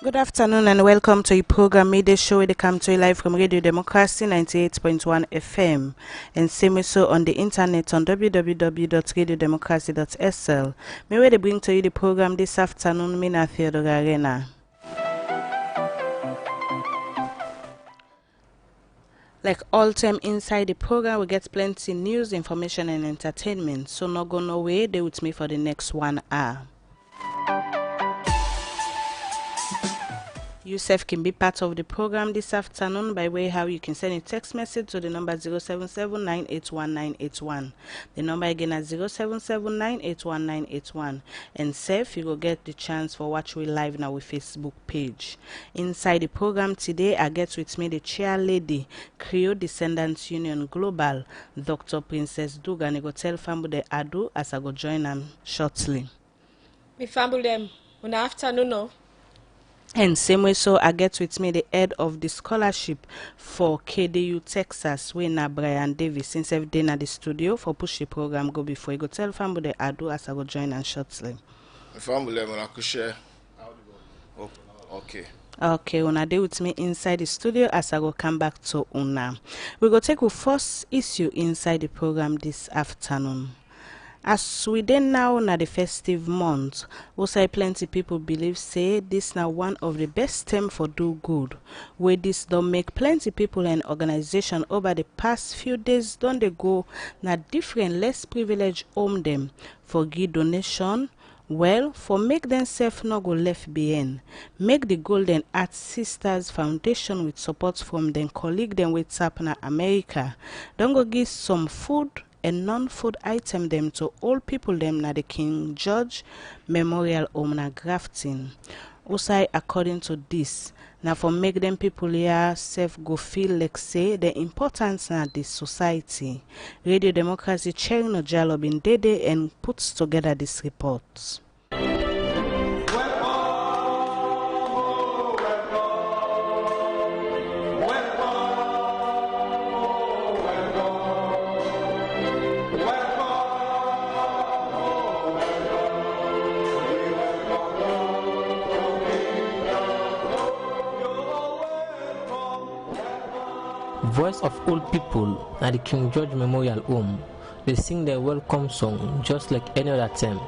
Good afternoon and welcome to a program Midday Show. They come to you live from Radio Democracy 98.1 FM and same so on the internet on www.radiodemocracy.sl. May we bring to you the program this afternoon, Mina Theodore Arena. Like all time inside the program, we get plenty news, information and entertainment. So no go nowhere, stay with me for the next 1 hour. You self can be part of the program this afternoon by way how you can send a text message to the number 077-981-981. The number again is 077-981-981. And self, you will get the chance for watch we live now with Facebook page. Inside the program today, I get with me the chair lady, Creole Descendants Union Global, Dr. Princess Dugan. I go tell family the ado as I go join them shortly. Me family them, good afternoon no. And same way, so I get with me the head of the scholarship for KDU Texas, Wena Brian Davis, since every day at the studio for push the program go before you go tell family the ado as I go join and shortly. Family, I could share. Okay. Okay, Una day with me inside the studio as I go come back to Una. We go take our first issue inside the program this afternoon. As we then now na the festive month, also plenty people believe say this now one of the best time for do good. Where this don't make plenty people and organization over the past few days don't they go na different less privileged home them for give donation. Well, for make themselves not go left behind, make the Golden Heart Sisters Foundation with support from them colleague them with Sapna America. Don't go give some food and non-food item them to all people them na the King George Memorial Home na Grafton. Also, according to this, now for make them people here self go feel like say the importance na this society. Radio Democracy Chair no Jalo bin Dede and puts together this report. Voice of Old People at the King George Memorial Home. They sing their welcome song just like any other time,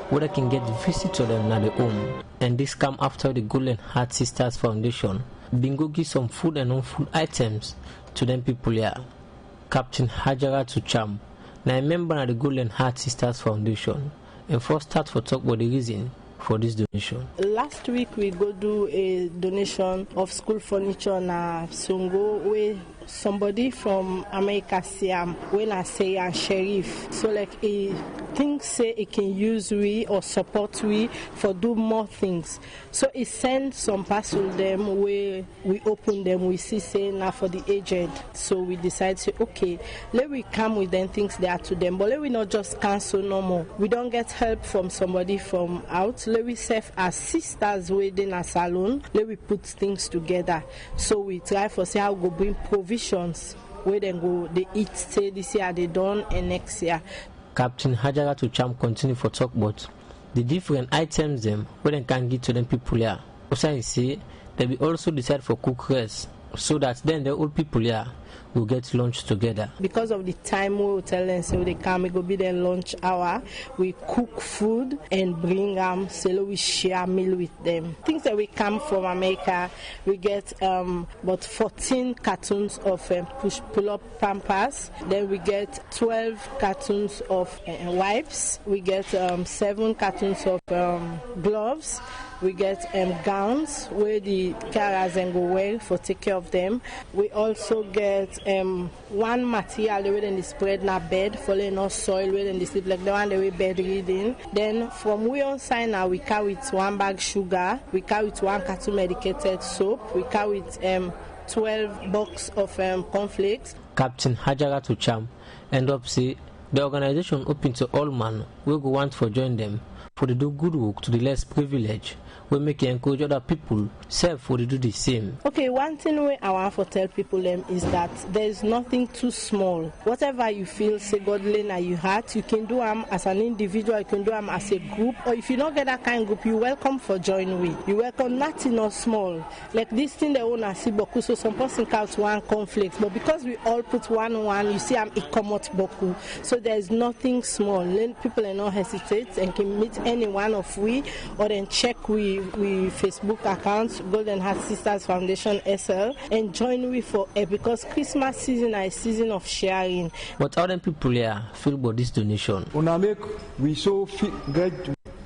where they can get visit to them at the home. And this come after the Golden Heart Sisters Foundation bingo give some food and non-food items to them people here. Captain Hajara Tucham, now a member of the Golden Heart Sisters Foundation, and first start for talk about the reason for this donation. Last week we go do a donation of school furniture na Songo where somebody from America Siam when I say and Sheriff. So like he thinks say he can use we or support we for do more things. So he send some parcel them where we open them, we see say now for the agent. So we decide say okay, let we come with them things there to them, but let we not just cancel no more. We don't get help from somebody from out. Let we serve as sisters within a salon. Let we put things together. So we try for say how go bring provisions where then go they eat say this year they done and next year. Captain Hajara Tucham continue for talk about the different items them where they can give to them people here. Also I say they will also decide for cook rest so that then the old people here will get lunch together. Because of the time we will tell them so they come, it will be their lunch hour. We cook food and bring them, so we share meal with them. Things that we come from America, we get about 14 cartons of pull-up Pampers. Then we get 12 cartons of wipes. We get 7 cartons of gloves. We get gowns where the carers and go wear for take care of them. We also get one material where they spread na bed, following no soil where they sleep like the one they we bed reading. Then from we on sign now we carry with 1 bag sugar, we carry with 1 carton medicated soap, we carry with 12 box of cornflakes. Captain Hajara Tucham end up say the organization open to all man we go want for join them for the do good work to the less privileged we make you encourage other people self to do the same. Okay, one thing we I want to tell people them is that there is nothing too small. Whatever you feel, say God lay in your heart, you can do them as an individual, you can do them as a group, or if you don't get that kind of group, you're welcome for join with. You welcome nothing or small. Like this thing they want to see boku, so some person counts one conflict, but because we all put one, you see it come out boku. So there is nothing small. Then people are not hesitate and can meet any one of we, or then check we Facebook accounts, Golden Heart Sisters Foundation SL, and join we for because Christmas season is a season of sharing. But how them people here feel about this donation? Una make we so get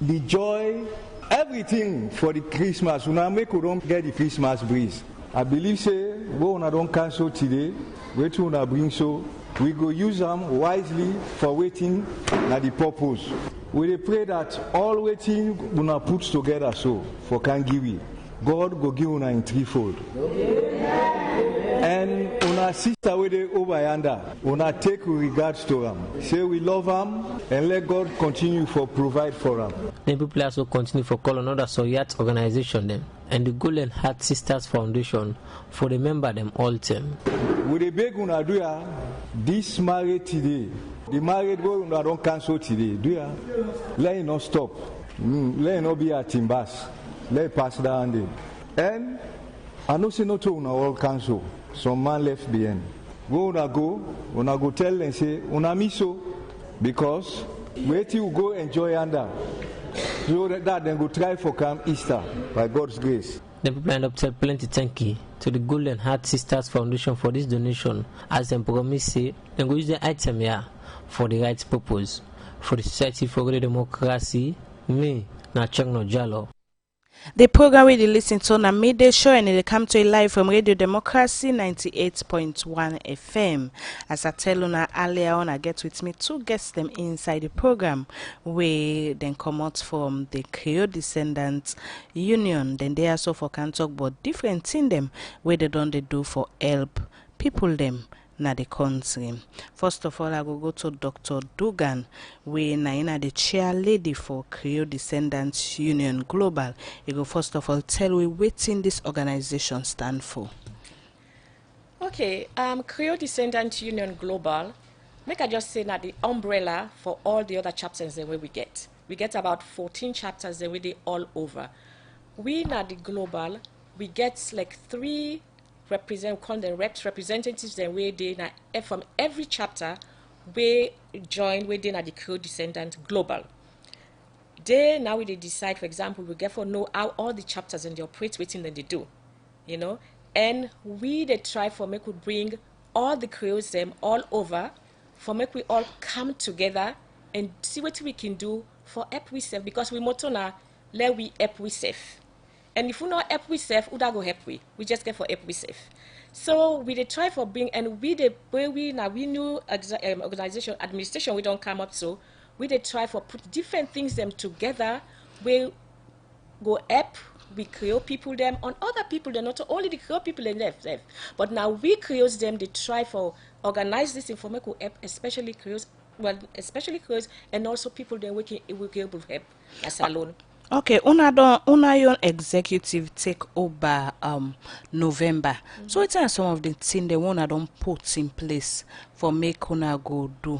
the joy, everything for the Christmas. Una make we don't get the Christmas breeze. I believe say we una don't cancel today. Wait till una bring so we go use them wisely for waiting na the purpose. We pray that all waiting una put together so for can give you. God go give una in threefold. And una sister with the over yonder, una take regards to them. Say we love them and let God continue for provide for them. Then people also continue for call another Soviet organization them and the Golden Heart Sisters Foundation for the member them all time. With the beg una do ya this marriage today. The married go una don't cancel today. Do ya? Let it not stop. Let it not be at Timbas. Let it pass down there. And I know say not to una all cancel. Some man left behind. Una go tell and say una miso because wait till you go enjoy under. So that then go try for come Easter by God's grace. The people end up tell plenty thank you to the Golden Heart Sisters Foundation for this donation, as them promise say they go use the item here for the right purpose, for the Society for Good Democracy. Me na Changno Jalo. The program we listen to on a midday show and it come to you live from Radio Democracy 98.1 FM. As I tell you earlier on, I get with me two guests them inside the program where then come out from the Creole Descendants Union. Then they also for can talk about different things them where they do for help people them na the country. First of all, I will go to Dr. Dugan, we na the chair lady for Creole Descendants Union Global. He go first of all tell we what in this organization stand for. Okay, Creole Descendants Union Global, make I just say that the umbrella for all the other chapters the way we get. We get about 14 chapters the way they all over. We na the global, we get like 3 representatives then where they na from every chapter we join where they na the Creole Descendant Global. They now we they decide, for example, we get for know how all the chapters and they operate within that they do, you know, and we they try for make we bring all the Creoles them all over for make we all come together and see what we can do for help we self, because we motto na let we help we self. And if we not help we self, who da go help we? We just get for help we self. So we they try for bring, and we the way we now we new organization administration we don't come up, so we they try for put different things them together. We go help we Creole people them on other people. They're not only the Creole people they left, but now we Creoles them they try for organize this information help, especially Creoles. Well, especially Creoles and also people they working will be able to help as alone. Okay, una your executive take over November. So it's some of the things they wanna don't put in place for make una go do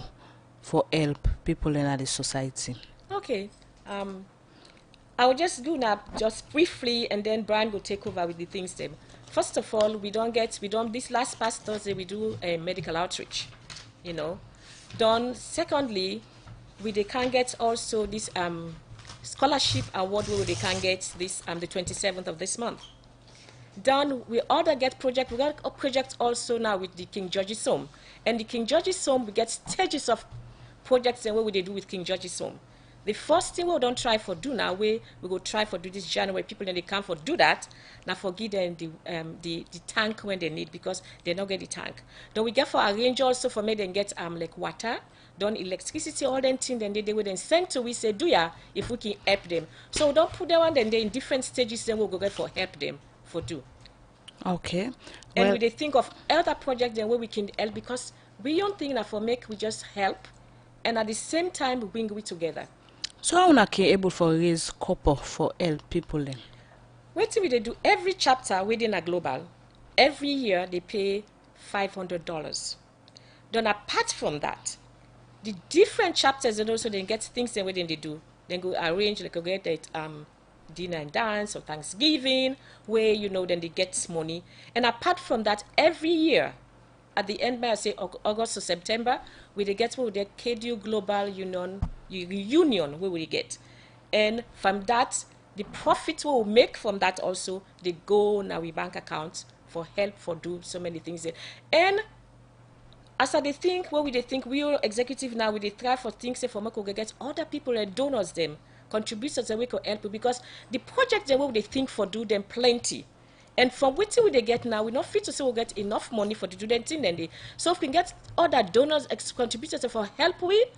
for help people in the society. Okay. I will just do now just briefly and then Brian will take over with the things then. First of all, we don't this last past Thursday we do a medical outreach, you know. Done secondly, they can get also this scholarship award where they can get this the 27th of this month. Done, we order get project. We got a project also now with the King George's Home. And the King George's Home, we get stages of projects and what we do with King George's Home. The first thing we don't try for do now, we go try for do this January. People then they come for do that. Now for give them the tank when they need, because they don't get the tank. Then we get for arrange also for me then get like water, done electricity, all them things. Then they will then send to we say do ya if we can help them. So we don't put them on. Then they in different stages. Then we'll go get for help them for do. Okay. And we they think of other projects then where we can help, because we don't think that for make we just help, and at the same time we bring we together. So how una can able for raise copper for help people then? What do they do? Every chapter within a global, every year they pay $500. Then apart from that, the different chapters and also they get things then within they do. Then go arrange, like go get that dinner and dance or Thanksgiving, where then they get money. And apart from that, every year, at the end, may I say August or September, we they get what they KDU Global Union reunion where we get. And from that, the profit we will make from that also, they go in our bank account for help for do so many things there. And as I they think, what we they think, we are executive now, we they try for things say for me could get other people and donors them, contributors that we could help because the project they will they think for do them plenty. And from what we they get now, we're not fit to say we'll get enough money for the do them thing then they. So if we can get other donors, contributors for help with,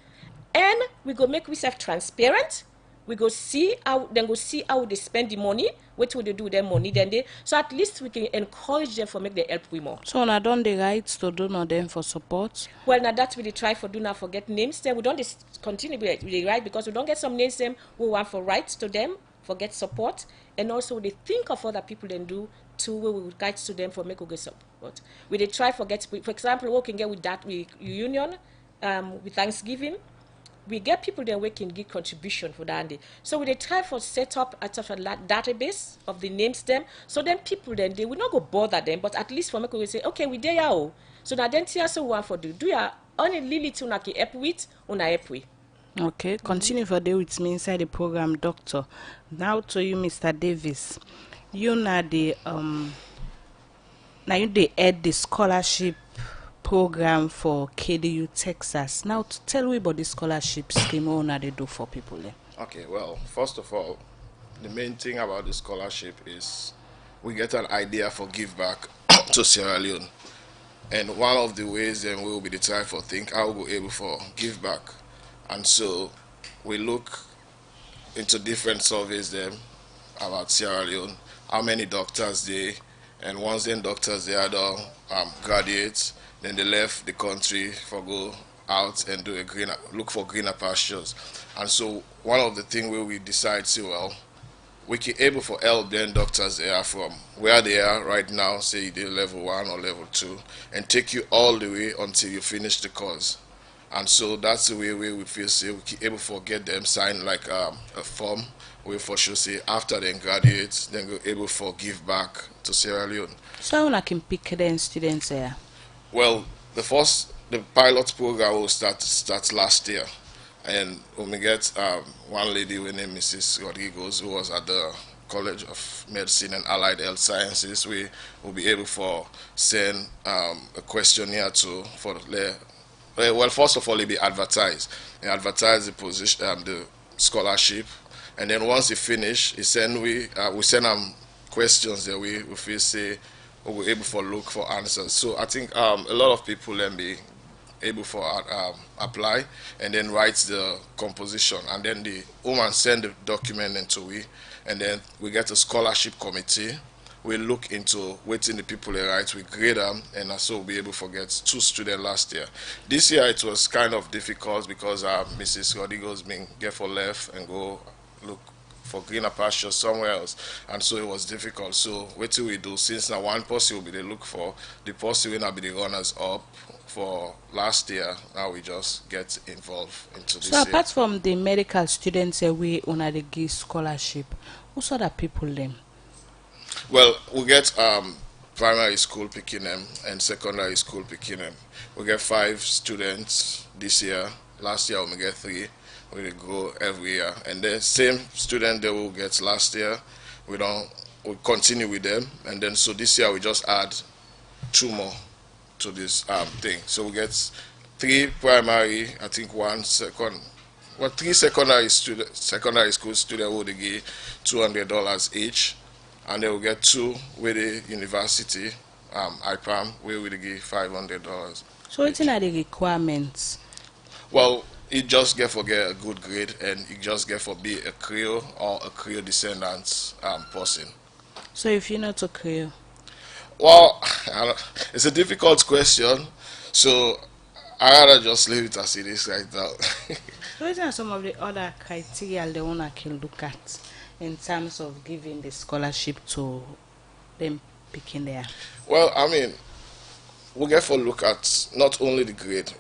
and we go make ourselves transparent. We go see how they spend the money, what will they do with their money then they, so at least we can encourage them for make the help we more. So I done the rights to donor them for support. Well, now that we dey try for do now for get names them. We don't continue with the right because we don't get some names them we want for rights to them, for get support, and also they think of other people then do too we will guide to them for make we get support. We dey try for get, for example, we can get with that with union, with Thanksgiving. We get people then we can give contribution for that day. So we they try for set up a sort of database of the names them. So then people then they will not go bother them, but at least for me we say, okay, we there oh. So now then tia so one for do ya only lily to na ki help with una help with. Okay, continue for day with me inside the program, Doctor. Now to you, Mr. Davis. You know the now you they add the scholarship program for KDU Texas. Now to tell me about the scholarship scheme what they do for people there. Okay, well, first of all, the main thing about the scholarship is we get an idea for give back to Sierra Leone. And one of the ways then we will be the try for think how we'll be able for give back. And so we look into different surveys then about Sierra Leone, how many doctors they, and once then doctors they had all graduates, then they left the country for go out and do look for greener pastures. And so one of the things where we decide, say, well, we can able for help then doctors they are from where they are right now, say they level 1 or level 2, and take you all the way until you finish the course. And so that's the way we feel say we can able for get them sign like a form where for sure say after they graduate, then go able for give back to Sierra Leone. So I can pick the students there. Well, the pilot program will start last year, and when we get one lady with name Mrs. Rodriguez who was at the College of Medicine and Allied Health Sciences, we will be able for send a questionnaire to for the well, first of all, it be advertised. They advertise the position, the scholarship, and then once they finish, we send them questions that we feel say we're able for look for answers. So I think a lot of people then be able for apply and then write the composition, and then the woman send the document into we, and then we get a scholarship committee. We look into waiting the people they write, we grade them, and so we'll be able to get 2 students last year. This year it was kind of difficult because Mrs. Rodriguez been get for left and go look for greener pastures somewhere else, and so it was difficult. So what do we do? Since now one person will be the look for, the person will not be the runners up for last year, now we just get involved into this So year. apart from the medical students we on the give scholarship, who sort of people them? Well, we get primary school picking them and secondary school picking them. We get 5 students this year. Last year we get 3. We go every year, and the same student that we get last year, we continue with them, and then so this year we just add 2 more to this thing. So we get 3 primary, I think 1 second. Well, 3 secondary school students will give $200 each. And they will get 2 with the university, IPAM, where we give $500. So what's in the requirements? Well, it just get a good grade, and it just get for be a Creole or a Creole descendant person. So if you're not a Creole? Well, it's a difficult question, so I rather just leave it as it is right now. So what are some of the other criteria they want to look at in terms of giving the scholarship to them picking there? Well, I mean, we get for look at not only the grade.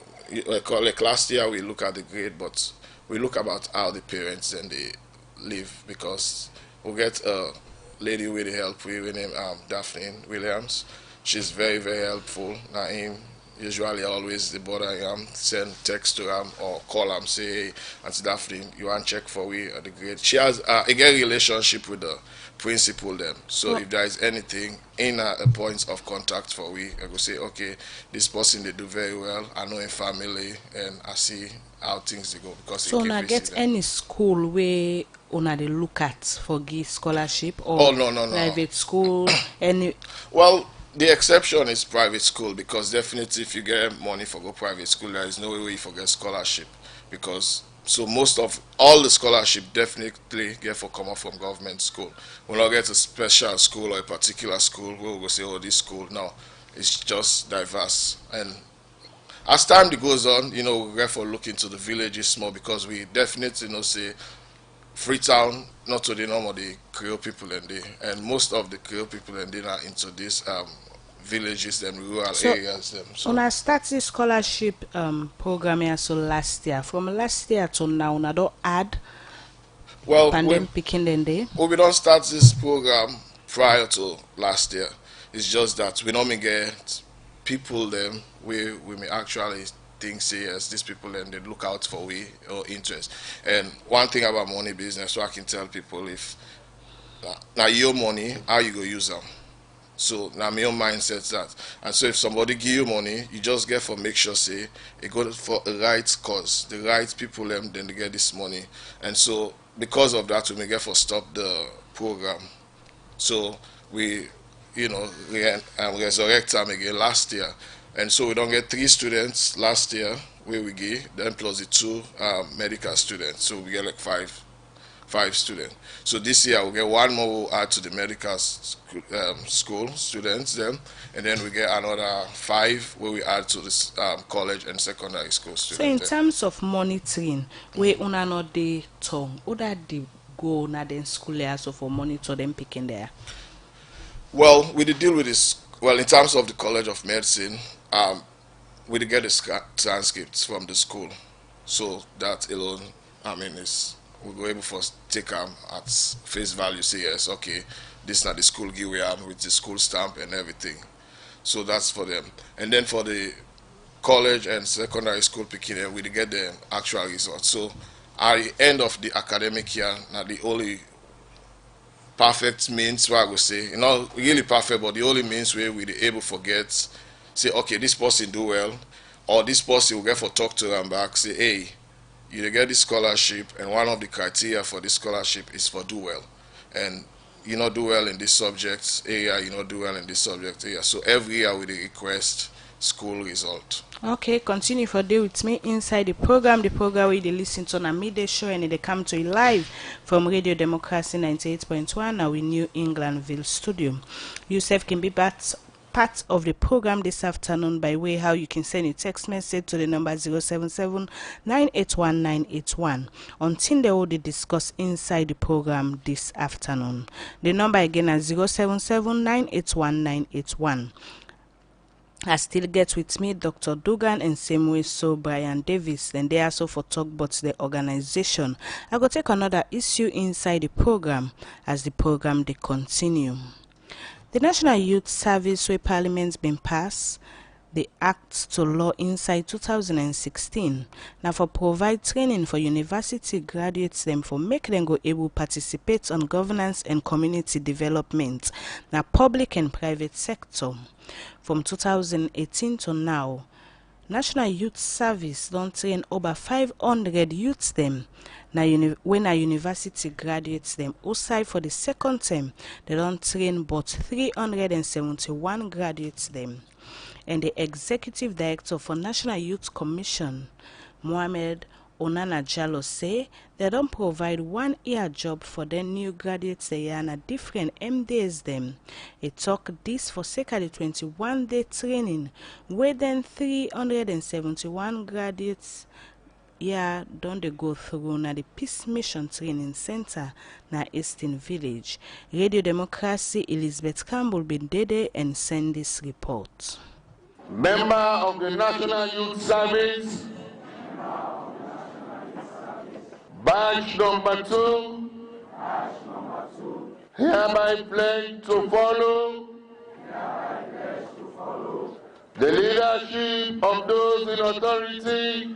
Like last year, we look at the grade, but we look about how the parents and they live, because we get a lady with the help with name Daphne Williams. She's very very helpful. Naim usually always the bother send text to him or call him, say, hey, Auntie Daphne, you want check for we at the grade. She has a good relationship with the principal them. So if there is anything in a point of contact for we, I go say, okay, this person they do very well. I know in family and I see how things they go, because So in now case we get see them. any school where una they look at for give scholarship, or Oh no. private school any? Well, the exception is private school, because definitely if you get money for go private school, there is no way you forget scholarship, because so most of all the scholarship definitely get for come out from government school. We not get a special school or a particular school where we go say, oh, this school. No, it's just diverse. And as time goes on, we get for look into the villages more, because we definitely say Freetown, not to the norm of the Creole people and and most of the Creole people and they are into these villages and rural So areas them. So una start the scholarship program here so last year. From last year to now, una don't add well, pandemic picking then day. we don't start this program prior to last year. It's just that we normally get people them we may actually think say yes, these people and they look out for we or interest. And one thing about money business, so I can tell people, if now your money, how you go use them. So now my own mindset that, and so if somebody give you money, you just get for make sure say it go for the right cause, the right people them, then they get this money. And so because of that, we may get for stop the program. So we, resurrect time again last year, and so we don't get 3 students last year where we give, then plus the 2 medical students, so we get like five students. So this year we get one more we'll add to the medical school students then, and then we get another 5 where we add to this college and secondary school So in students. terms of monitoring, where una not the tongue, or that the go na then school there so for monitor them picking there. Well, we did deal with this. Well, in terms of the College of Medicine, we did get the transcripts from the school, so that alone, I mean, is we were able to take them at face value. Say yes, okay, this is not the school give we have with the school stamp and everything. So that's for them. And then for the college and secondary school picking, we did get the actual results. So at the end of the academic year, now the only perfect means what I would say, not really perfect, but the only means where we be able to get, say, okay, this person do well, or this person will get for talk to them back, say, hey, you dey get this scholarship, and one of the criteria for this scholarship is for do well, and you not do well in this subject area, you not do well in this subject area. So every year we dey request school result. Okay, continue for day with me inside the program where they listen to on a midday show, and they come to you live from Radio Democracy 98.1 now in New Englandville studio. Yourself can be part of the program this afternoon by way how you can send a text message to the number 077 981 981. Until they will discuss inside the program this afternoon. The number again is 077 981 981. I still get with me Dr. Dugan and same way so Brian Davis. Then they also for talk about the organization. I go take another issue inside the program as the program they continue. The National Youth Service where Parliament's been passed the Act to Law inside 2016. Now for provide training for university graduates them for make them go able participate on governance and community development. Now public and private sector. From 2018 to now, National Youth Service don't train over 500 youths them. Now when a university graduates them, outside for the second term, they don't train but 371 graduates them. And the Executive Director for National Youth Commission, Mohamed Onana Jallo, say they don't provide 1-year job for their new graduates they are a different MDs them. It talk this for sake of the 21-day training where then 371 graduates yeah, don't they go through na the Peace Mission Training Center na Eastern Village. Radio Democracy Elizabeth Campbell been dede and send this report. Member of the National Youth Service, batch number 2, hereby pledge to follow the leadership of those in authority.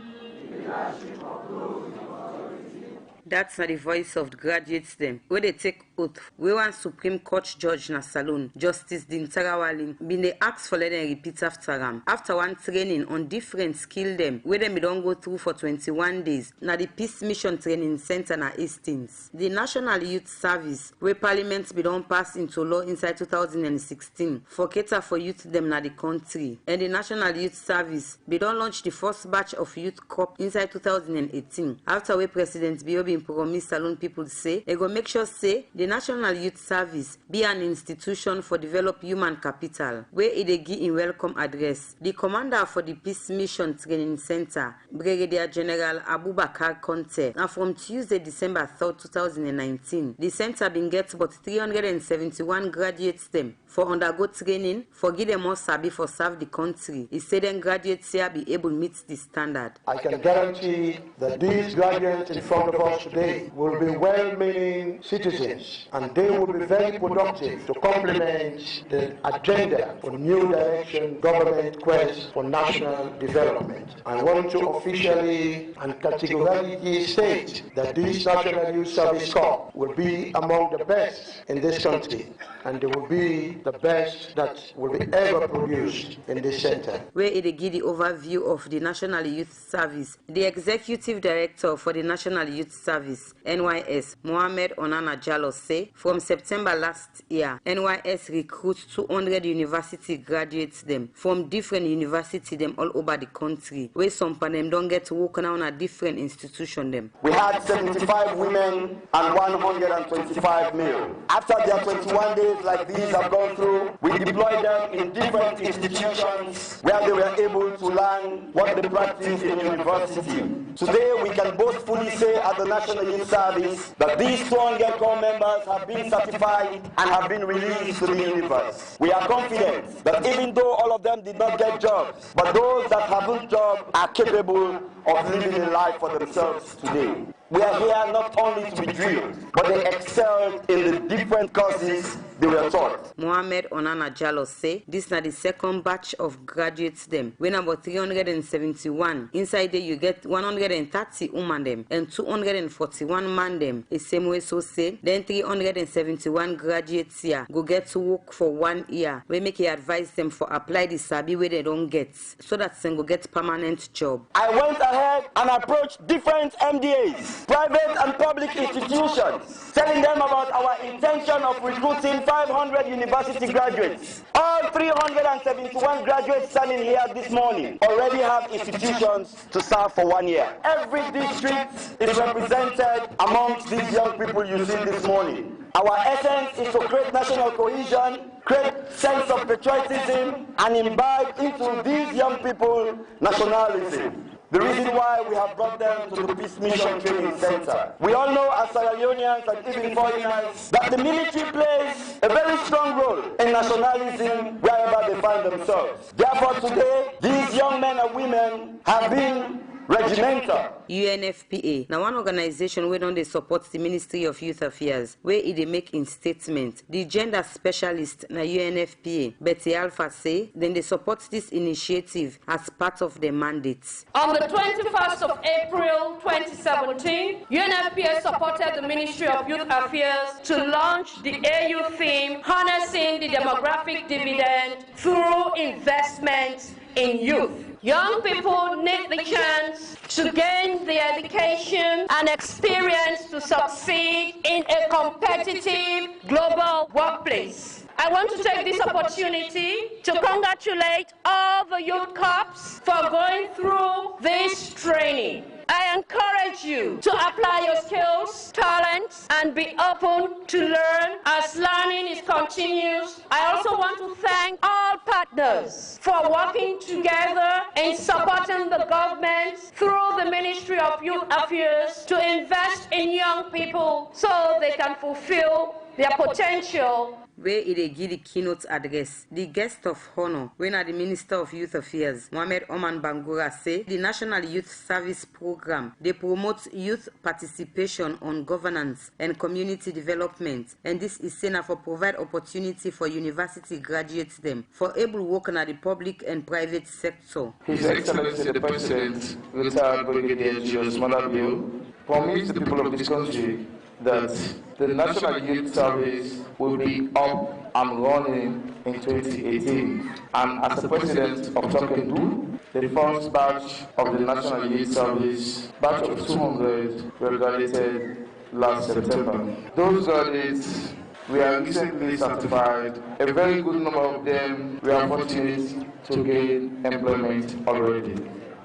That's not the voice of the graduates them. Where they take oath. We want Supreme Court Judge na Salon, Justice Dintarawali, been they ask for let them repeat after them. After one training on different skill them, where them don't go through for 21 days. Na the Peace Mission Training Center na Hastings. The National Youth Service, where Parliament be don't pass into law inside 2016, for cater for youth them na the country. And the National Youth Service, be don't launch the first batch of Youth Corps inside 2018. After where President Biobi promise Salon people say, they go make sure say the National Youth Service be an institution for develop human capital, where it give in welcome address. The commander for the Peace Mission Training Center, Brigadier General Abubakar Conte, and from Tuesday, December 3rd, 2019, the center been get about 371 graduates them for undergo training, for give them more sabi for serve the country. He said then graduates here be able to meet the standard. I can guarantee that these graduates in front of us today will be well-meaning citizens, and they will be very productive to complement the agenda for new direction government quest for national development. I want to officially and categorically state that this National Youth Service Corps will be among the best in this country, and they will be the best that will be ever produced in this center. Where it give the overview of the National Youth Service, the Executive Director for the National Youth Service, NYS, Mohamed Onana Jallo say, from September last year, NYS recruits 200 university graduates them from different universities them all over the country, where some of them don't get to work now on a different institution them. We had 75 women and 125 male. After their 21 days like these have gone through, we deployed them in different institutions where they were able to learn what they practice in university. Today we can boastfully say at the National Youth Service that these 200 corps members have been certified and have been released to the universe. We are confident that even though all of them did not get jobs, but those that haven't jobs are capable of living a life for themselves today. We are here not only to be drilled, but they excelled in the different courses they were taught. Mohamed Onana Jallo say this is the second batch of graduates them. When about 371, inside there you get 130 women them and 241 man them. The same way so say, then 371 graduates here go get to work for 1 year. We make you advise them for apply the sabi where they don't get, so that they go get permanent job. I went ahead and approached different MDAs, private and public institutions, telling them about our intention of recruiting 500 university graduates. All 371 graduates standing here this morning already have institutions to serve for 1 year. Every district is represented amongst these young people you see this morning. Our essence is to create national cohesion, create sense of patriotism, and imbibe into these young people nationalism. The reason why we have brought them to the Peace Mission Training Center. We all know as Sierra Leoneans and even foreigners that the military plays a very strong role in nationalism wherever they find themselves. Therefore today, these young men and women have been regimental. UNFPA now one organization where don't they support the Ministry of Youth Affairs, where it make in statement. The gender specialist na UNFPA, Betty Alpha say, then they support this initiative as part of their mandates. On the 21st of April 2017, UNFPA supported the Ministry of Youth Affairs to launch the AU theme, harnessing the demographic dividend through investment in youth. Young people need the chance to gain the education and experience to succeed in a competitive global workplace. I want to take this opportunity to congratulate all the youth corps for going through this training. I encourage you to apply your skills, talents, and be open to learn as learning is continuous. I also want to thank all partners partners for working together in supporting the government through the Ministry of Youth Affairs to invest in young people so they can fulfill their potential. Where it give the keynote address, the guest of honor, when the Minister of Youth Affairs, Mohamed Oman Bangura, say the National Youth Service Program, they promote youth participation on governance and community development, and this is seen for provide opportunity for university graduates them for able work in the public and private sector. His Excellency the President, retired Brigadier Julius Malabio, promised the people of this country that the National Youth Service will be up and running in 2018. And as the President of Talking Do, the first batch of the National Youth Service, batch of 200, were graduated last September. Those graduates were recently certified. A very good number of them were fortunate to gain employment already.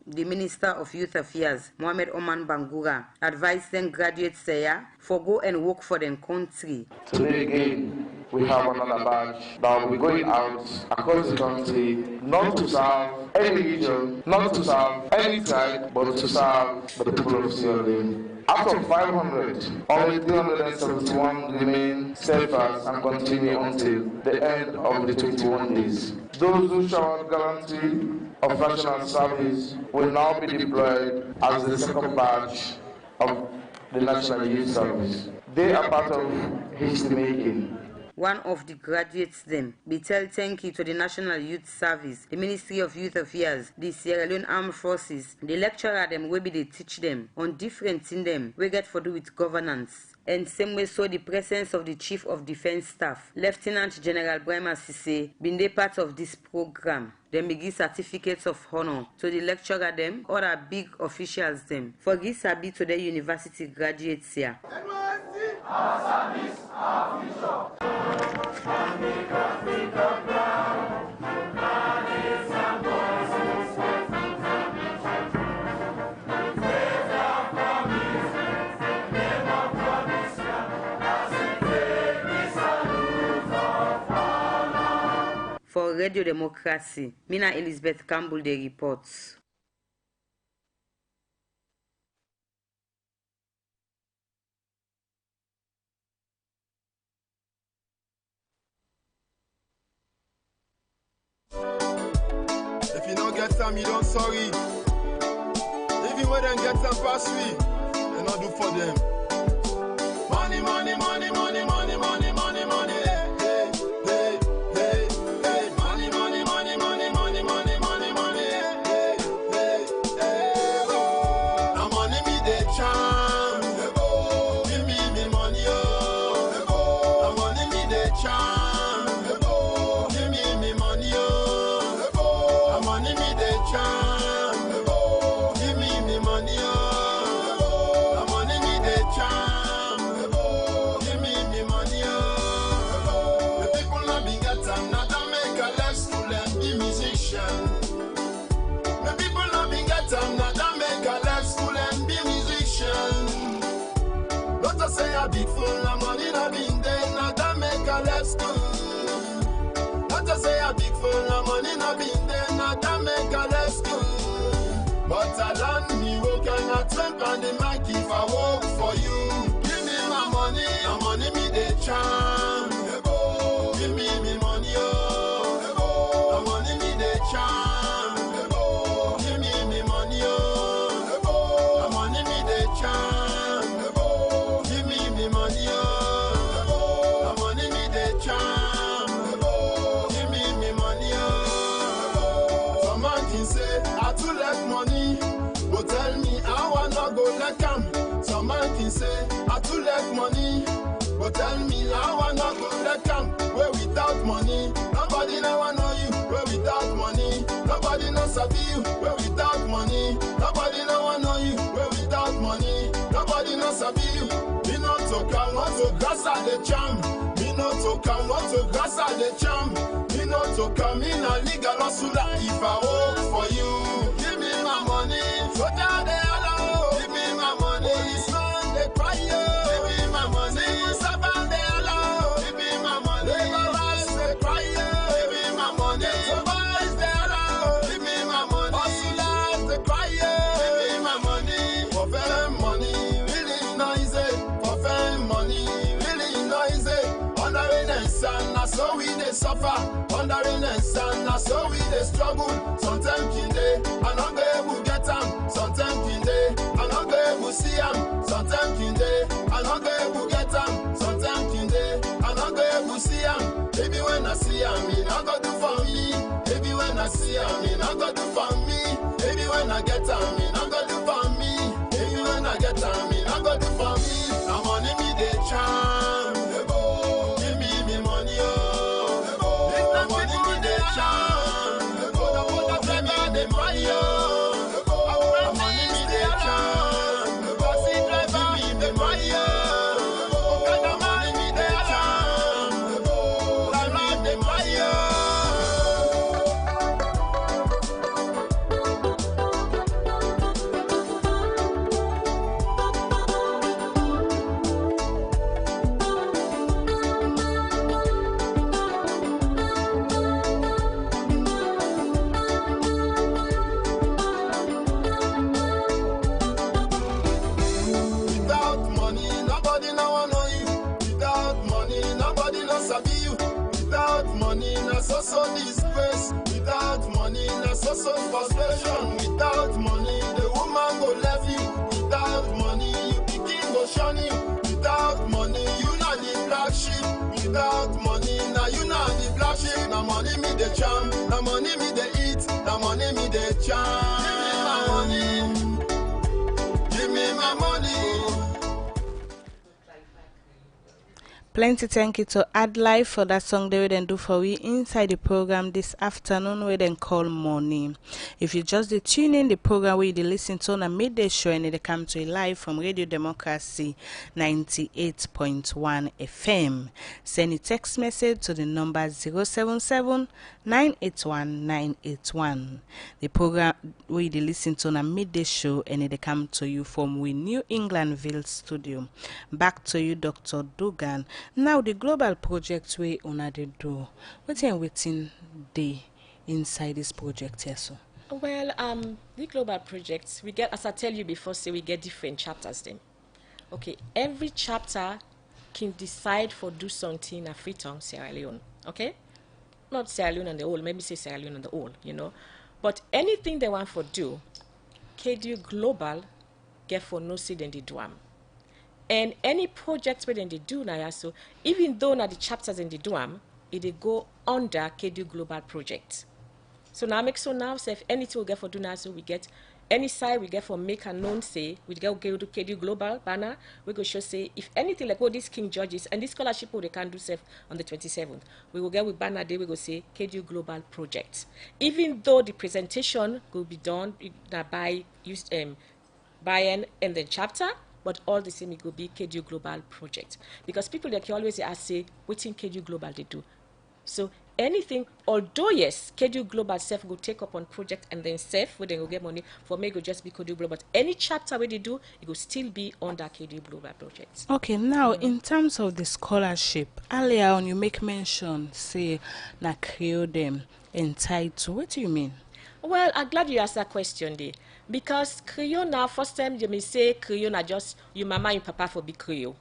The Minister of Youth Affairs, Mohamed Oman Bangura, advised them graduates there for go and work for their country. Today again, we have another batch that will be going out across the country, not to serve any region, not to serve any tribe, but to serve the people of Sierra Leone. Out of 500, only 371 remain steadfast and continue until the end of the 21 days. Those who showered guarantee of national service will now be deployed as the second batch of the National Youth Service. They are part of history making. One of the graduates them be tell thank you to the National Youth Service, the Ministry of Youth Affairs, the Sierra Leone Armed Forces, the lecturer them will be they teach them on different in them we get for do with governance. And same way so the presence of the Chief of Defense Staff, Lieutenant General Brahma Sisse, been they part of this program. Them be give certificates of honor to the lecturer them or the big officials them. For give sabi to the university graduates here. Our service, our future. For Radio Democracy, Mina Elizabeth Campbell the reports. If you don't get some, you don't sorry. Even when they get some pass we, they not do for them. Money, money, money, money, money, money, money, money. Hey, hey, hey, hey. Money, money, money, money, money, money, money, money. Hey, hey, hey. Now money me the charm. Give me money, oh. Now money me the charm. Give me money, oh. Now money me the charm. Give me money, oh. Now money me the charm. Give me money, oh. The people not be get time, not to make a left school and be musician. The people not be get time, not to make a left school and be musician. Not to say a big fool, no money not being there, not to make a left school. Not to say a big fool, no money not being there, not to make a left school. But I learn me work and I trap on the mic if I work for you. Give me my money me the charm. Give me money, oh. My money me the charm. Give me money, oh. My money me the charm. Give me money, oh. My money me the charm. Give me money, oh. Some man can say I too like money, but tell me how I not go like am. Some man can say I too like money, but tell me how I not go like am. Where without money, nobody now know you. Where without money, nobody knows sabi you. Where without money, nobody now know you. Where without money, nobody knows sabi you. Me not to come, not to grass at the jam. Me not to come, not to grass at the jam. Me not to come in a legal osula if I work for you. Give me my money, so down there alone. Give me my money, policeman they cry you. Give me my money, servant they alone. Give me my money, laborers they cry you. Give me my money, so buy suffer, under rain and sun. Now so we they struggle. Sometimes in day, and I'm able get them. Sometimes in day, and I'm able see them. Sometimes in day, and I'm able get them. Sometimes in day, and I'm able see them. Baby when I see them, it not go do for me. Baby when I see them, it not go do for me. Baby when I get them, it not go do for me. Baby when I get them, it not go do for me. I'm money me they charm. Give me money, oh. I'm money me they charm. Give me the money, oh. I'm money me they charm. Give me the money, oh. I'm money me they charm. Give me the money, oh. Without money, nobody no wanna know you. Without money, nobody no sabi you. Without money, na so disgrace. Without money, na so frustration. Without money, the woman go left you. Without money, you pikin go shun you. Without money, you not the black sheep. Without money, now you not the black sheep. Na money me the charm, na money me the eat, na money me the charm. Give me my money. Give me my money. Plenty thank you to Adlife for that song they will then do for we inside the program this afternoon we then call morning. If you just tune in the program where you listen to on a midday show and they come to you live from Radio Democracy 98.1 FM. Send a text message to the number 077 981 981. The program where you listen to on a midday show and they come to you from we New Englandville studio. Back to you, Dr. Dugan. Now the global project we una dey do. Waiting day inside this project here so. Well, the global projects, we get, as I tell you before, say we get different chapters then. Okay, every chapter can decide for do something in Freetown, Sierra Leone. Okay? Not Sierra Leone and the whole, maybe say Sierra Leone and the whole, you know. But anything they want for do, KDU Global get for no say then they do am. And any projects where they do now, so even though now the chapters in the do it they go under KDU Global Project. So now make so now say if anything we get for do now, so we get any side we get for make and known say we go to KDU Global banner, we go show say if anything like all these King Judges and this scholarship they can do safe on the 27th, we will get with banner day we go say KDU Global Project. Even though the presentation will be done by Bayern and the chapter, but all the same it will be KDU Global Project. Because people like you always ask say, what in KDU Global they do? So anything, although yes, KDU Global self go take up on project and then self where they go get money for me go just be KDU Global. But any chapter where they do, it will still be under KDU Global Project. Okay, now in terms of the scholarship, earlier on you make mention say na Creole them entitled. What do you mean? Well, I'm glad you asked that question there. Because Creole now, first time you may say Creole na just your mama and papa for be Creole.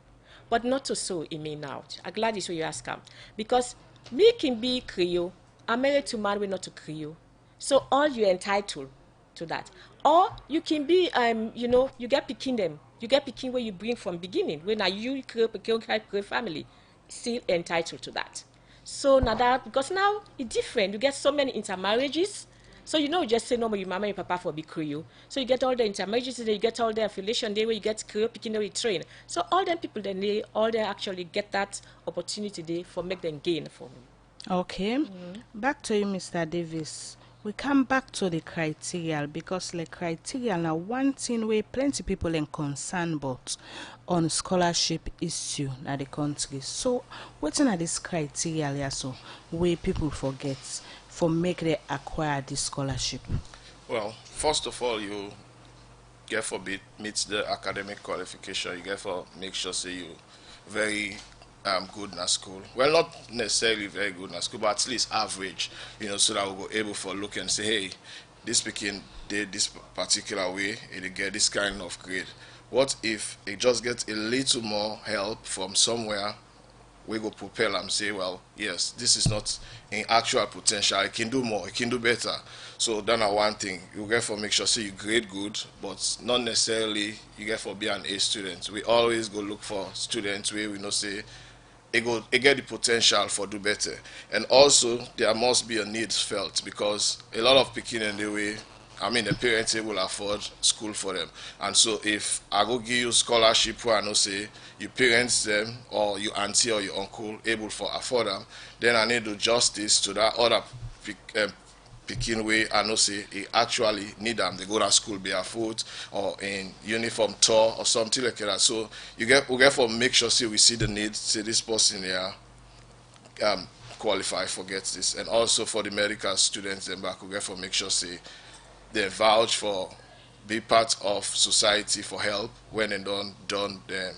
But not to so it mean now. I'm glad it's what you ask him. Because me can be Creole, I'm married to man, we're not to Creole. So all you're entitled to that. Or you can be, you know, you get picking them. You get picking where you bring from beginning. When now you create family, still entitled to that. So now that, because now it's different. You get so many intermarriages. So you know, you just say no, your mama and papa for big Creole. So you get all the intermarriages, you get all the affiliation there where you get Creole picking there with train. So all them people then they actually get that opportunity there for make them gain for me. Okay. Back to you, Mr. Davis. We come back to the criteria because the criteria are one thing where plenty people are concerned about on scholarship issue in the country. So what's in this criteria so where people forget for make they acquire this scholarship? Well, first of all, you get for meet the academic qualification. You get for make sure say you very good in a school. Well, not necessarily very good in a school, but at least average, you know, so that we'll go able for look and say, hey, this speaking did this particular way, it get this kind of grade. What if it just gets a little more help from somewhere we go propel and say, well, yes, this is not in actual potential. I can do more. I can do better. So that's one thing. You get for make sure say you grade good, but not necessarily you get for be an A student. We always go look for students where we know say it get the potential for do better. And also there must be a need felt because a lot of picking in the way, I mean the parents will afford school for them. And so if I go give you scholarship where I know say your parents them or your auntie or your uncle able for afford them, then I need to justice to that other picking way I know say he actually need them. They go to school barefoot or in uniform tour or something like that. So we get for make sure say we see the need, say this person here qualify for get this. And also for the medical students then back we get for make sure say they vouch for be part of society for help when they done them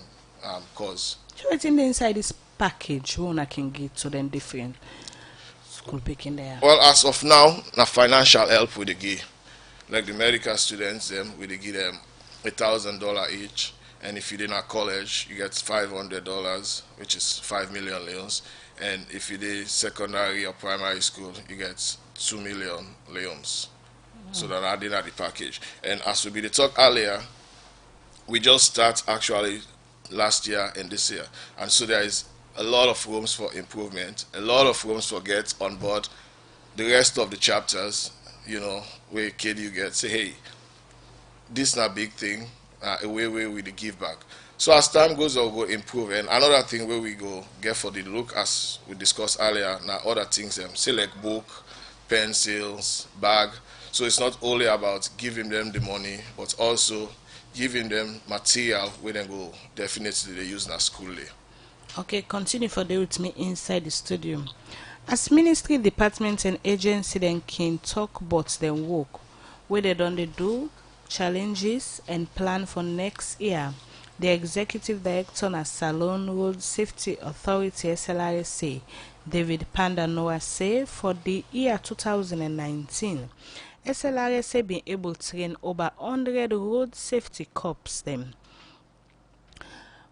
cause. So it's in the inside this package one I can get to them different school picking there. Well, as of now, na financial help with the give. Like the medical students, them we dey give them $1,000 each, and if you did not college, you get $500, which is 5 million leons. And if you did secondary or primary school, you get 2 million leons. So that I did at the package. And as we be talk earlier, we just start actually last year and this year, and so there is a lot of rooms for improvement, a lot of rooms for get on board the rest of the chapters, you know, where kid you get say, hey, this not a big thing, a way we the give back. So as time goes on, we'll go improve. And another thing where we go get for the look, as we discussed earlier, now other things, say like book, pencils, bag. So it's not only about giving them the money, but also giving them material where they go definitely they use in a school day. Okay, continue for the with me inside the studio. As ministry, departments and agency then can talk about their work, where they don't they do, challenges and plan for next year. The executive director at Salon Road Safety Authority SLRSA, David Panda Noah say for the year 2019, SLRSA been able to train over 100 road safety corps them.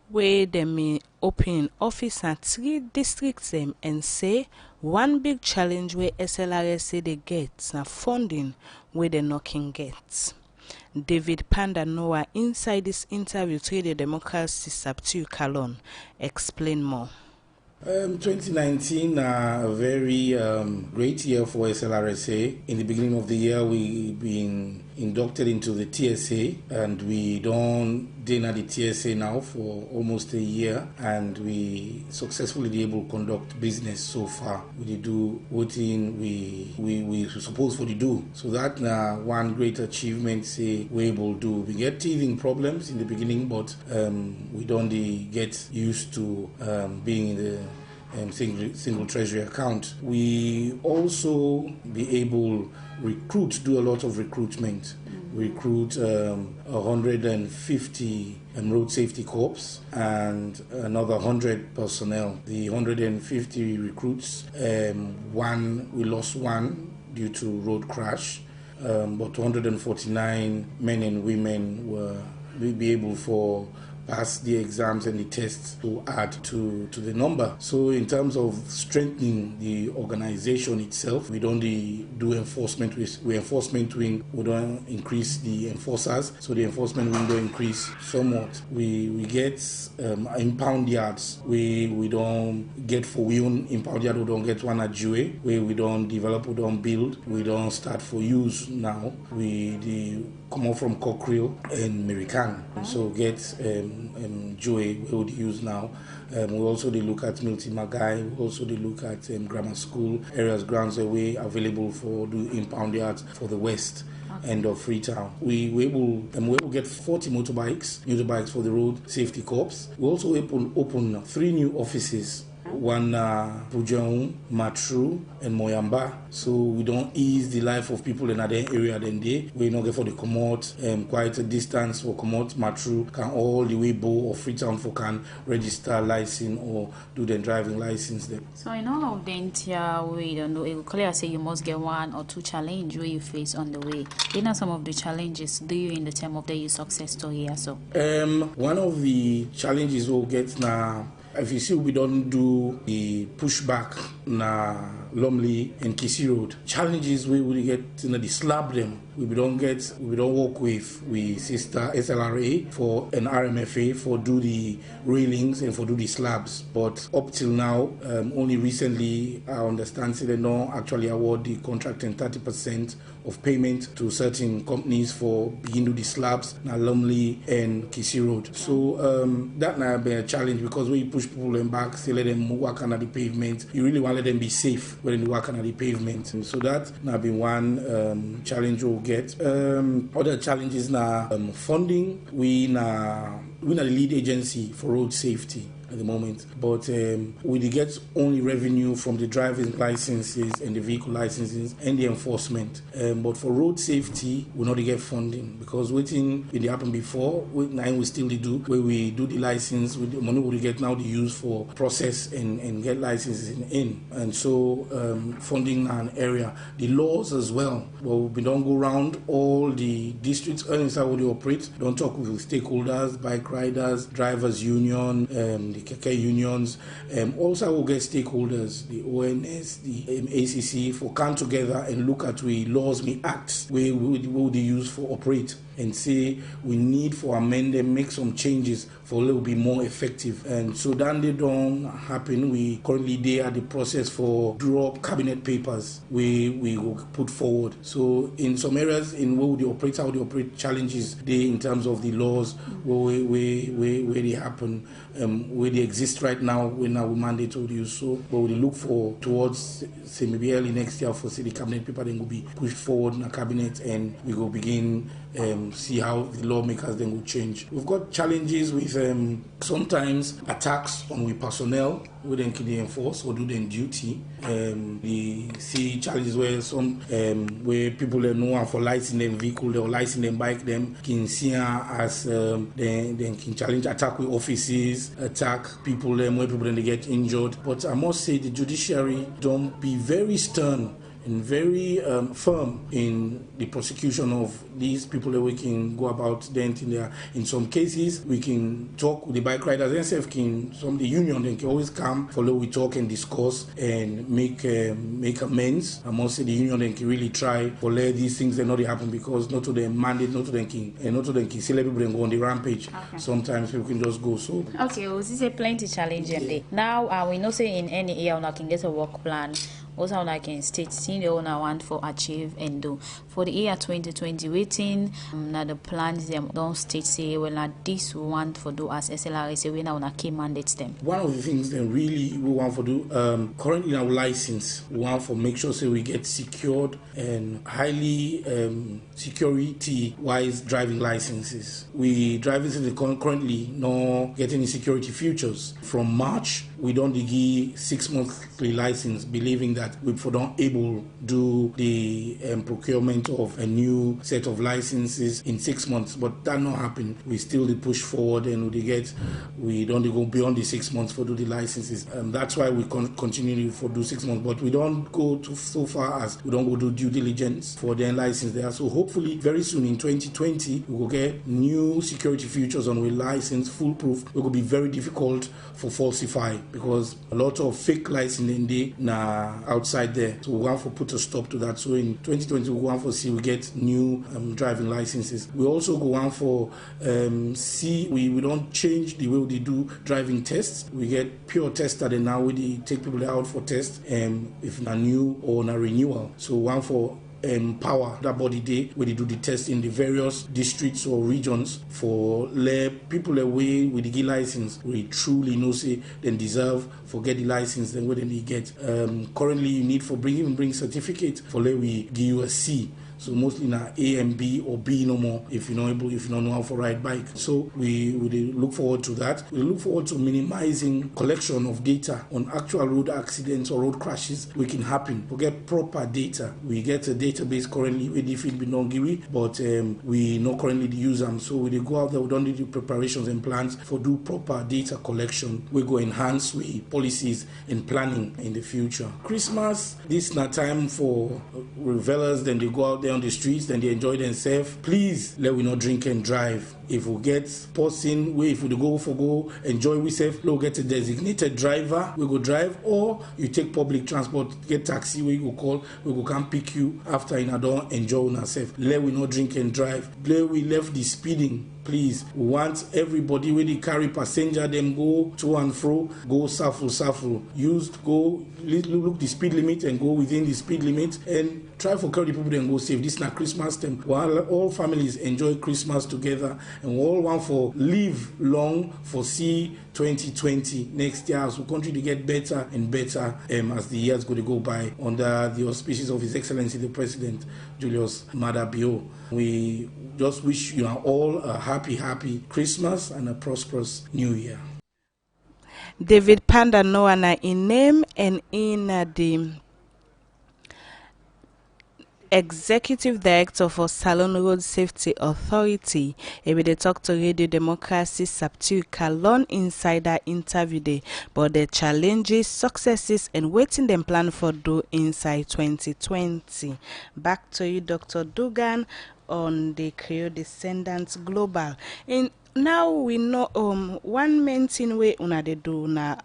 Where they may open office at 3 districts them and say one big challenge where SLRSA they get na funding where they not can get. David Panda Noah inside this interview to the Democracy Sabtu Kalon explain more. 2019 a very great year for SLRSA. In the beginning of the year, we've been inducted into the TSA, and we don't dinner the TSA now for almost a year, and we successfully able to conduct business so far. We did do what we supposed for to do. So that one great achievement say we able to do. We get teething problems in the beginning, but we don't get used to being in the single treasury account. We also be able do a lot of recruitment. Recruit 150 road safety corps and another 100 personnel. The 150 recruits, we lost one due to road crash, but 249 men and women will be able for pass the exams and the tests to add to the number. So in terms of strengthening the organization itself, we don't do enforcement with enforcement wing. We don't increase the enforcers, so the enforcement wing don't increase somewhat. We get impound yards. We don't get for we own impound yard. We don't get one at Jue where we don't develop, we don't build, we don't start for use now. We come out from Cockrell and American. So get Joy we would use now. We also look at Milty Magai. We also look at grammar school areas, grounds away available for do impound yards for the west end of Freetown. We will get 40 motorbikes for the road safety corps. We also open 3 new offices. One Pujaun, Matru, and Moyamba. So we don't ease the life of people in other area than they. We not get for the commute, quite a distance for commute. Matru can all the way Bo or Freetown for can register license or do the driving license there. So in all of the entire way, you know, it will clearly say you must get 1 or 2 challenges where you face on the way. What are some of the challenges do you in the term of the success story here? So one of the challenges we'll get now if you see we don't do the pushback na Lumley and Kisi Road, challenges we will get the slab them. We don't work with sister SLRA for an RMFA for do the railings and for do the slabs. But up till now, only recently I understand they don't actually award the contract and 30% of payment to certain companies for begin to the slabs na Lumley and Kisi Road. So that now be a challenge because when you push people them back, say let them work under the pavement. You really want to let them be safe when they work under the pavement. And so that now be one challenge we'll get. Other challenges now funding. We na the lead agency for road safety at the moment, but we get only revenue from the driving licenses and the vehicle licenses and the enforcement. But for road safety, we not get funding because waiting it happened before. We still do where we do the license with the money we get now to use for process and get licenses in. And so funding an area, the laws as well. Well, we don't go around all the districts inside where they operate. Don't talk with stakeholders, bike riders, drivers union. The KK unions, also we'll get stakeholders, the ONS, the ACC, for come together and look at the laws, we acts, where would they use for operate and say we need for amend them, make some changes for a little bit more effective. And so then they don't happen. We currently there at the process for draw up cabinet papers we will put forward. So in some areas in where they operate, how they operate challenges they in terms of the laws where they happen, where they exist right now, where now we mandate to use. So what we look for towards say maybe early next year for say the cabinet paper then will be pushed forward in a cabinet and we will begin see how the lawmakers then will change. We've got challenges with sometimes attacks on we personnel who then can enforce or do their duty. We see challenges where some where people that know for licensing them vehicle or licensing them bike them can see as then can challenge attack with offices, attack people them where people then they get injured. But I must say the judiciary don't be very stern and very firm in the prosecution of these people that we can go about then in some cases we can talk with the bike riders themselves some the union they can always come follow we talk and discuss and make amends. I must say the union they can really try for let these things that not happen because not to them mandate not to them can see let people go on the rampage. Okay. Sometimes people can just go so. Okay, well, this is a plenty challenge day. Now we know say in any area one can get a work plan. Also, like in states, the owner want for achieve and do for the year 2020. Waiting now the plans them don't state say well not this we want for do as SLRA say we now na key mandates them. One of the things that really we want for do currently in our license we want for make sure say we get secured and highly security wise driving licenses. We driving currently no get any security features. From March we don't give 6 monthly license believing that we don't able do the procurement of a new set of licenses in 6 months, but that not happen. We still push forward and we don't go beyond the 6 months for do the licenses. That's why we continue for do 6 months, but we don't go so far as we don't go do due diligence for their license there. So hopefully very soon in 2020 we will get new security features on we license foolproof. It will be very difficult for falsify because a lot of fake licensing they na outside there. So we want to put a stop to that. So in 2020 we want to see we get new driving licenses. We also go on for see we don't change the way we do driving tests. We get pure tests that now we take people out for tests if not new or not renewal. So one for empower that body day where they do the test in the various districts or regions for let people away with the license we truly know say then deserve for get the license then where they get currently you need for bring certificate for let we give you a C. So mostly now A and B or B no more if you don't know how to ride bike. So we look forward to that. We look forward to minimizing collection of data on actual road accidents or road crashes which can happen. We get proper data. We get a database currently with the field non give but we not currently use them. So we go out there, we don't need the preparations and plans for do proper data collection. We go enhance policies and planning in the future. Christmas, this is not time for revelers, then they go out there on the streets, then they enjoy themselves. Please let we not drink and drive. if we get person where if we go enjoy we self, we get a designated driver, we go drive, or you take public transport, get taxi where you go call, we go come pick you after you don't enjoy yourself. Let we not drink and drive. Let we left the speeding. Please, we want everybody when they carry passenger, them go to and fro, go suffer. Go look the speed limit and go within the speed limit and try for carry people and go safe. This is not Christmas time. While all families enjoy Christmas together and we all want for live long for see 2020 next year as we country to get better and better as the years go by under the auspices of His Excellency the President Julius Maada Bio. We just wish you all a happy Christmas and a prosperous New Year. David Panda Noana in name and in the Executive Director for Salon Road Safety Authority. They talk to Radio Democracy Sabtu Kalon Insider interview day, but the challenges, successes, and waiting them plan for do INSAI 2020. Back to you, Dr. Dugan, on the Creole Descendants Global. Now we know one main thing we una de do na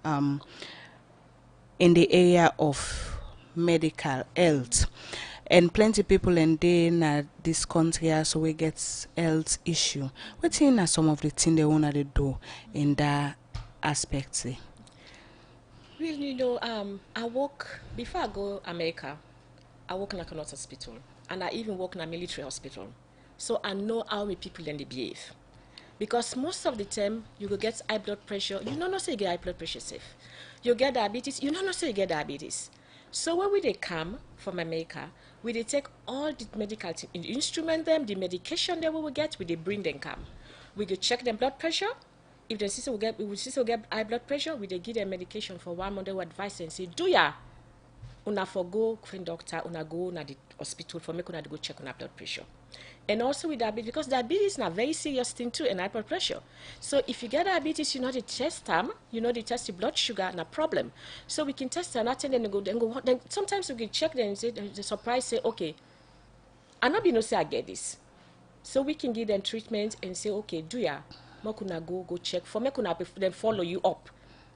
in the area of medical health. And plenty people in this country also we get health issue. What thing are some of the things they want to do in that aspect? Well, I work before I go America. I work in a Connaught hospital, and I even work in a military hospital. So I know how many people then they behave. Because most of the time you will get high blood pressure. You don't know say you get high blood pressure safe. You get diabetes. You don't know say you get diabetes. So when we they come from America, we they take all the medical instrument them, the medication that we will get, we they bring them come. We go check them blood pressure. If the sister will get high blood pressure, we they give them medication for 1 month. They will advise and say, do ya? Una for go friend doctor, una go na the hospital for make una go check on blood pressure. And also with diabetes, because diabetes is a very serious thing too, and high blood pressure. So if you get diabetes, you know the test them, you know the test your blood sugar and a problem. So we can test and then sometimes we can check them and say the surprise say, okay, I not be no say I get this. So we can give them treatment and say, okay, do ya? Makuna go check for makuna then follow you up.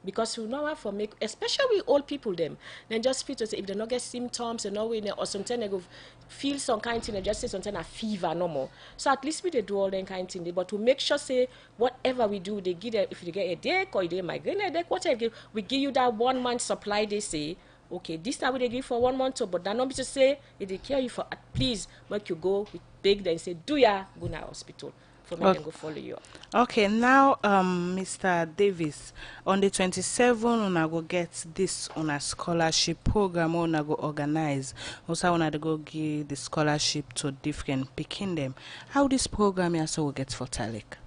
Because we know how for make, especially with old people them, then just feel to say if they not get symptoms and or sometimes they go feel some kind of thing and just say sometimes a fever no more. So at least we they do all that kind of thing. But to make sure say whatever we do, they give them, if you get a headache or you get migraine headache, whatever, we give you that 1 month supply. They say, okay, this time we they give for 1 month, so but that not be to say if they care you for please make you go with big then say do ya go to hospital. For me, go follow you. Okay, now, Mr. Davis, on the 27th, una go get this on a scholarship program. Una go organize. Also, una go give the scholarship to different picking them. How this program also will get for Talik?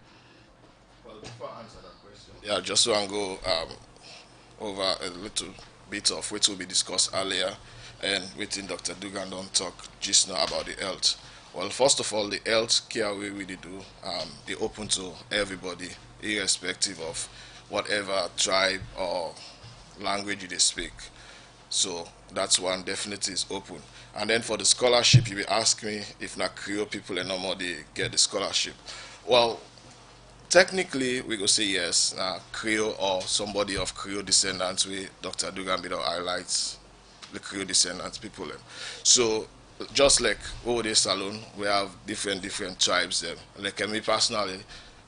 Well, before I answer that question, yeah, just so I go over a little bit of which will be discussed earlier, and within Dr. Dugan don't talk just now about the health. Well, first of all, the health care we really do, they open to everybody, irrespective of whatever tribe or language they speak. So that's one, definitely is open. And then for the scholarship, you will ask me if not Creole people and no more they get the scholarship. Well, technically, we go say yes, Creole or somebody of Creole descendants, we Dr. Dugan Bido highlights the Creole descendants people. So just like over salon, we have different tribes there. Like me personally,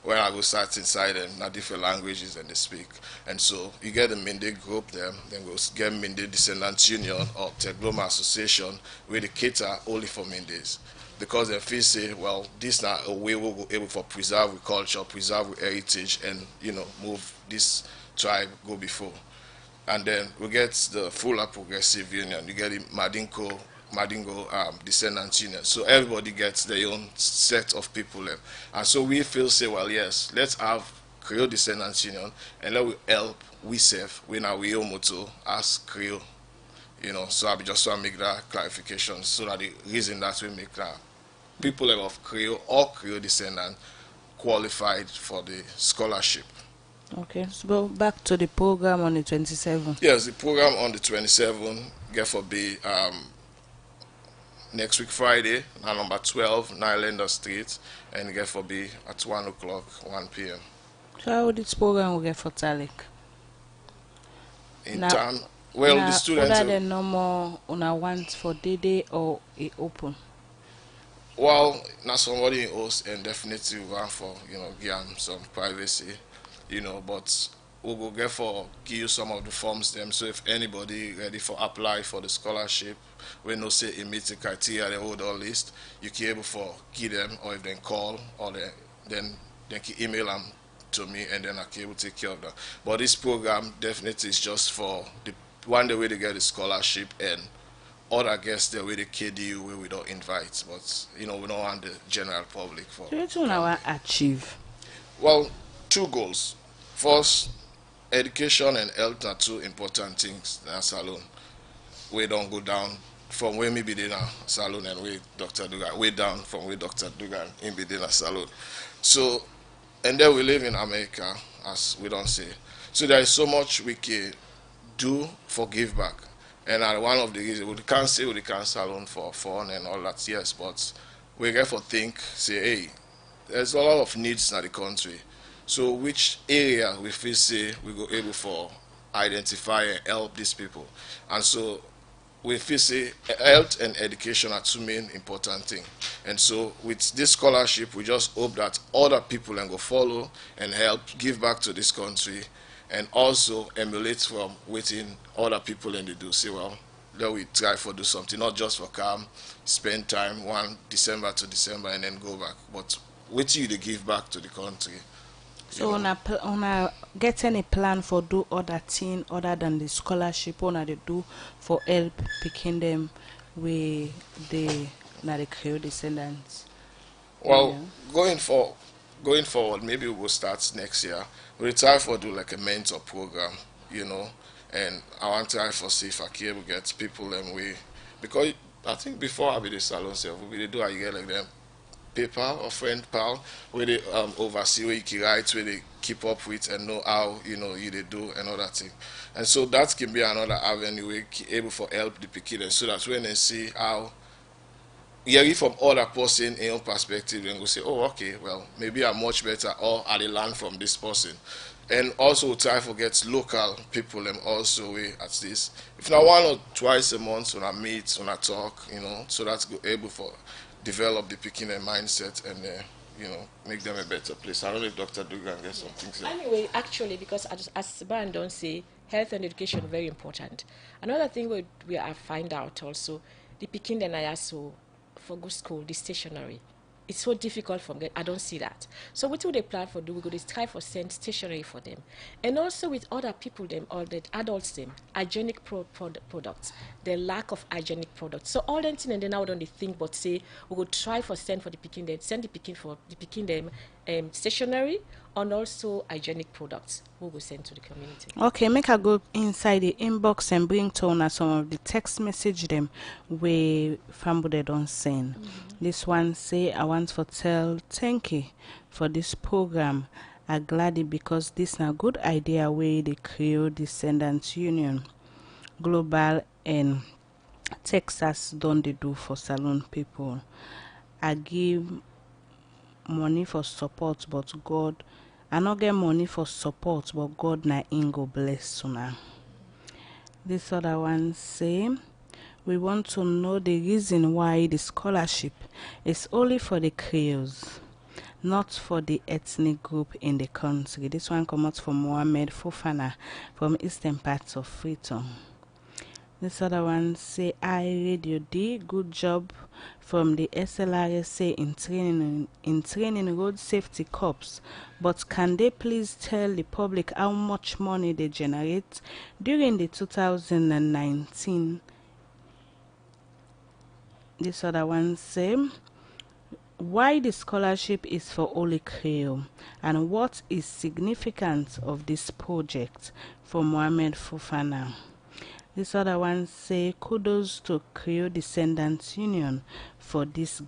when I go start inside them, not different languages and they speak. And so you get the Mende group there, then go get Mende Descendants Union or Tegloma Association where they cater only for Mendes. Because they feel say, well, this now a way we'll be able to preserve with culture, preserve with heritage, and move this tribe go before. And then we get the fuller progressive union. You get the Madingo Descendants Union. So everybody gets their own set of people. And so we feel say, well, yes, let's have Creole Descendants Union and let we help we serve when we motto as Creole. So I just want to make that clarification so that the reason that we make that people of Creole or Creole descendant qualified for the scholarship. Okay, so go back to the program on the 27th. Yes, the program on the 27th, get for be next week Friday, na number 12, Nylander Street, and get for be at 1 o'clock, 1 p.m. So how this program will get for Talik? In Now, time, well, the students. Other than normal, una want for day or it open? Well, now somebody in host and definitely want for, give them some privacy, but we will get for give you some of the forms them. So if anybody ready for apply for the scholarship, we no say it meets the criteria, they hold all list, you can able for give them, or if they call, or then they can email them to me, and then I can able take care of that. But this program definitely is just for the one the way to get the scholarship, and other guests there with the KDU where we don't invite, but we don't want the general public for. So what you want to achieve? Well, two goals. First, education and health are two important things in a salon. We don't go down from where me be in a salon and where Dr. Dugan, way down from where Dr. Dugan in be in a salon. So, and then we live in America, as we don't say. So there is so much we can do for give back. And one of the reasons, we can't say we can't salon for fun and all that, yes, but we get for think, say, hey, there's a lot of needs in the country. So which area we feel say we go able for identify and help these people. And so we feel say health and education are two main important things. And so with this scholarship, we just hope that other people can go follow and help give back to this country, and also emulate from within other people and they do say, well, then we try for do something, not just for come, spend time one December to December and then go back, but with you to give back to the country. So una get any plan for do other thing other than the scholarship una they do for help picking them with the Creole descendants? Well, going forward, maybe we'll start next year. We'll try for do like a mentor program, and I want to try for see if I can able get people them way, because I think before I be the salon self, we do I get like them paper or friend pal where they oversee where you can write, where they keep up with and know how you they do and all that thing. And so that can be another avenue where able for help the picky, so that when they see how hearing from other person in your perspective and go say, oh, okay, well, maybe I'm much better, or I learn from this person. And also try to get local people and also way at least, if not one or twice a month when I meet, when I talk, so that's able for develop the picking their mindset and make them a better place. I don't know if Dr. Dugan gets something to say. Anyway, actually, because as Brian don't say, health and education are very important. Another thing we have find out also, the picking the Nayaso for good school, the stationery. It's so difficult for them. I don't see that. So what do they plan for? Do we go to try for send stationery for them, and also with other people them, or the adults them, hygienic products, the lack of hygienic products. So all them thing and then now don't they think, but say we go try for send for the picking them, send the picking for the picking them stationery and also hygienic products. We will send to the community. Okay, make a go inside the inbox and bring to us some of the text message them where family don't send. This one say, I want to tell thank you for this program. I'm glad because this is a good idea where the Creole Descendants Union Global and Texas don't they do for salon people. I give money for support, but God, I not get money for support, but God na ingo bless una. This other one say, we want to know the reason why the scholarship is only for the Creoles, not for the ethnic group in the country. This one comes out from Mohammed Fofana from eastern parts of Freetown. This other one say, I Radio D, good job from the SLRSA in training road safety corps, but can they please tell the public how much money they generate during the 2019? This other one say, why the scholarship is for Ole Creole and what is significant of this project? From Mohammed Fofana. This other one say, kudos to Creole Descendants Union for this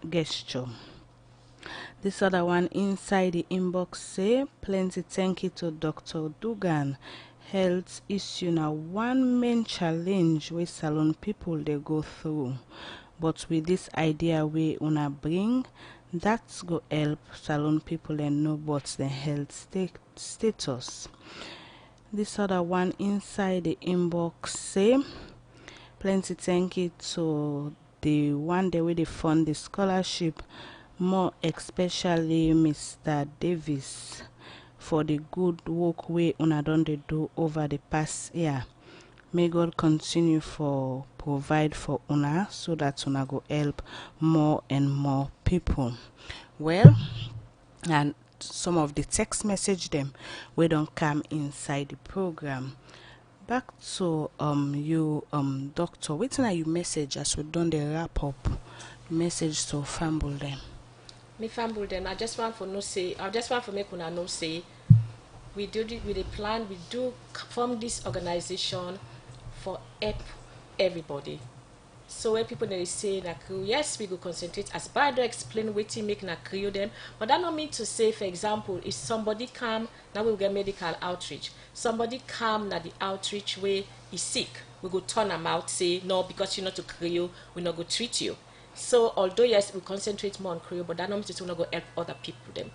gesture. This other one inside the inbox say, plenty thank you to Dr. Dugan. Health issue now one main challenge with salon people they go through. but with this idea we una bring, that's go help salon people and know what's the health status. This other one inside the inbox say, plenty thank you to the one day where they fund the scholarship, more especially Mr. Davis, for the good work we una done they do over the past year. May God continue for provide for una so that una go help more and more people. Well, and some of the text message them we don't come inside the program. Back to you doctor, waiting at you message as we done the wrap up message to fumble them. Me fumble them. I just want for make una know say we do it with a plan. We do form this organization for help everybody. So when people they say na crew, yes, we go concentrate as Bado explain waiting make na crew them, but that not mean to say, for example, if somebody come, now we will get medical outreach. Somebody come na the outreach where is sick, we go turn them out, say no, because you're not to crew, we not go treat you. So although yes, we concentrate more on crew, but that not mean to say we not go help other people them.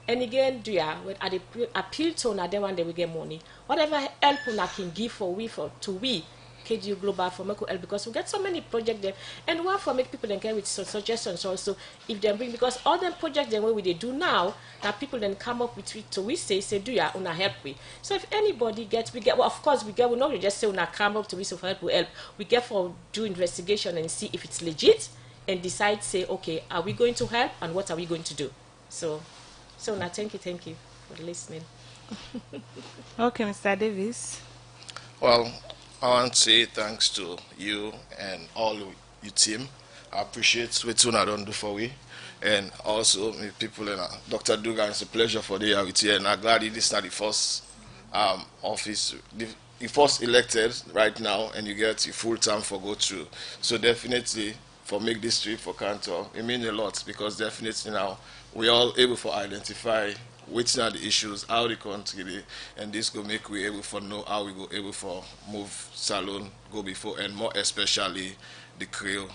And again, do ya when I appeal to na them one day we get money. Whatever help una can give for we KDU Global for make help, because we get so many projects there, and one for make people then get with suggestions also if they bring, because all them projects the way we they do now that people then come up with it, so we say do ya una help we. So if anybody gets, we get, well, of course we not just say una come up to we so for help we help, we get for do investigation and see if it's legit and decide say okay, are we going to help and what are we going to do. So now thank you for listening. Okay, Mr. Davis. Well, I want to say thanks to you and all your team. I appreciate what you don't do for we. And also people in Dr. Dugan, it's a pleasure for the year with you, and I'm glad this is not the first office, the first elected right now, and you get your full time for go through. So definitely for make this trip for Cantor, it means a lot, because definitely now we all able to identify which are the issues, how the country, and this go make we able for know how we go able for move salon go before, and more especially the Creole.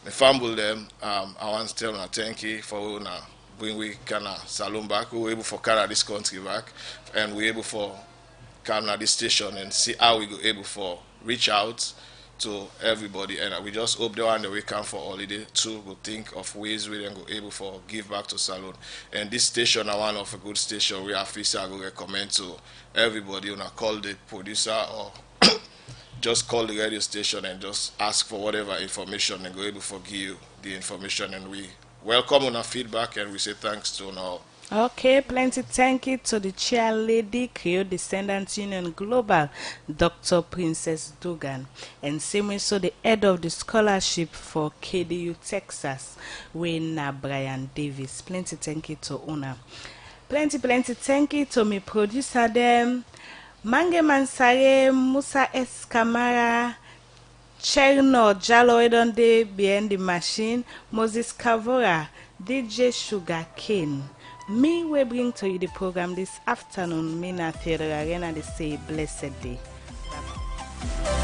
The fumble them, I want to tell them thank you for bring we Canada salon back. We were able for Canada this country back, and we able for Canada this station and see how we go able for reach out to everybody, and we just hope the one that we come for holiday too will think of ways we then go able for give back to salon. And this station are one of a good station we have I go recommend to everybody. Call the producer or just call the radio station and just ask for whatever information and go able for give you the information, and we welcome on our feedback and we say thanks to all. Okay, plenty thank you to the chair lady, Creole Descendants Union Global, Dr. Princess Dugan, and same way so the head of the scholarship for KDU Texas, Wayna Brian Davis. Plenty thank you to Una. Plenty thank you to me producer them, Mange Mansare, Musa S. Kamara, Cherno Jalo Edonde behind the machine, Moses Kavora, DJ Sugar Cane. Me we bring to you the program this afternoon. Me na Theodore Arena, they say blessed day. Bye-bye.